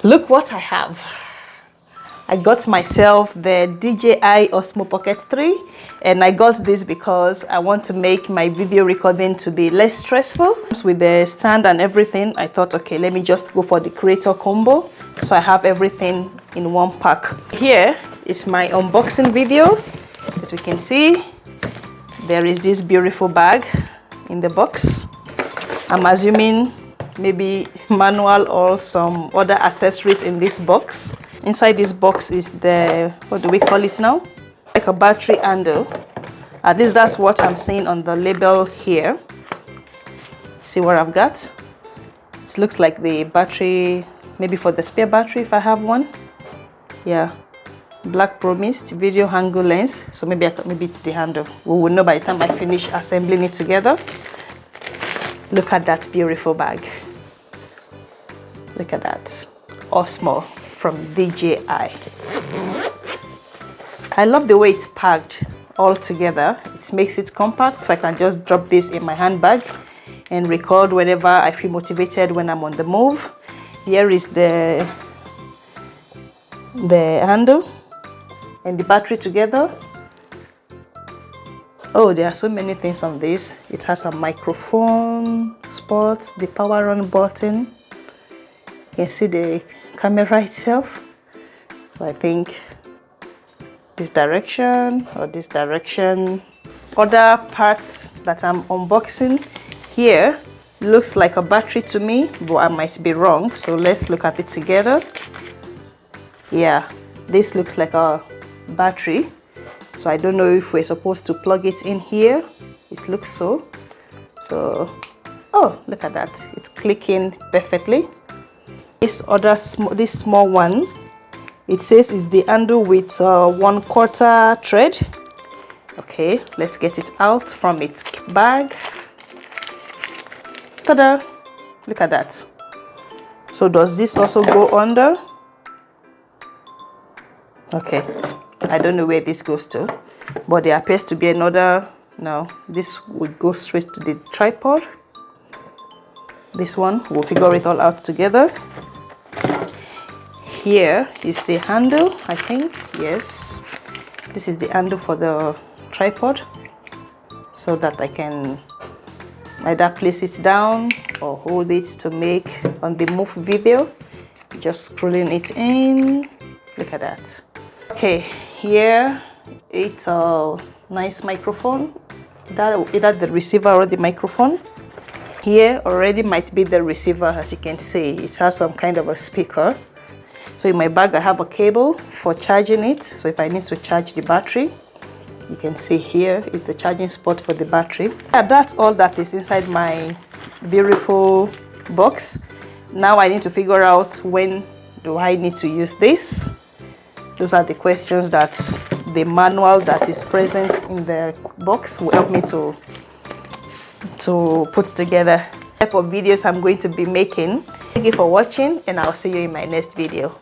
Look what I have. I got myself the DJI Osmo Pocket 3, and I got this because I want to make my video recording to be less stressful. With the stand and everything, I thought, okay, let me just go for the creator combo. So I have everything in one pack. Here is my unboxing video. As we can see, there is this beautiful bag in the box. I'm assuming maybe manual or some other accessories in this box. Inside this box is the, what do we call it now? Like a battery handle. At least that's what I'm seeing on the label here. See what I've got? It looks like the battery, maybe for the spare battery if I have one. Yeah, black promised video angle lens. So maybe it's the handle. We will know by the time I finish assembling it together. Look at that beautiful bag. Look at that. Osmo from DJI. I love the way it's packed all together. It makes it compact, so I can just drop this in my handbag and record whenever I feel motivated when I'm on the move. Here is the handle and the battery together. Oh, there are so many things on this. It has a microphone, spots, the power on button. You can see the camera itself. So I think this direction or this direction. Other parts that I'm unboxing here looks like a battery to me, but I might be wrong. So let's look at it together. Yeah, this looks like a battery. So I don't know if we're supposed to plug it in here. It looks so. So, oh, look at that. It's clicking perfectly. This other this small one, it says it's the handle with 1/4 thread. Okay, let's get it out from its bag. Ta-da! Look at that. So does this also go under? Okay, I don't know where this goes to, but there appears to be another. No, this would go straight to the tripod. This one, we'll figure it all out together. Here is the handle, I think. Yes, this is the handle for the tripod, so that I can either place it down or hold it to make on the move video. Just scrolling it in. Look at that. Okay, here it's a nice microphone. Either the receiver or the microphone. Here already might be the receiver. As you can see, it has some kind of a speaker. So in my bag I have a cable for charging it. So if I need to charge the battery, you can see here is the charging spot for the battery. Yeah, that's all that is inside my beautiful box. Now I need to figure out when do I need to use this. Those are the questions that the manual that is present in the box will help me to put together. The type of videos I'm going to be making. Thank you for watching, and I'll see you in my next video.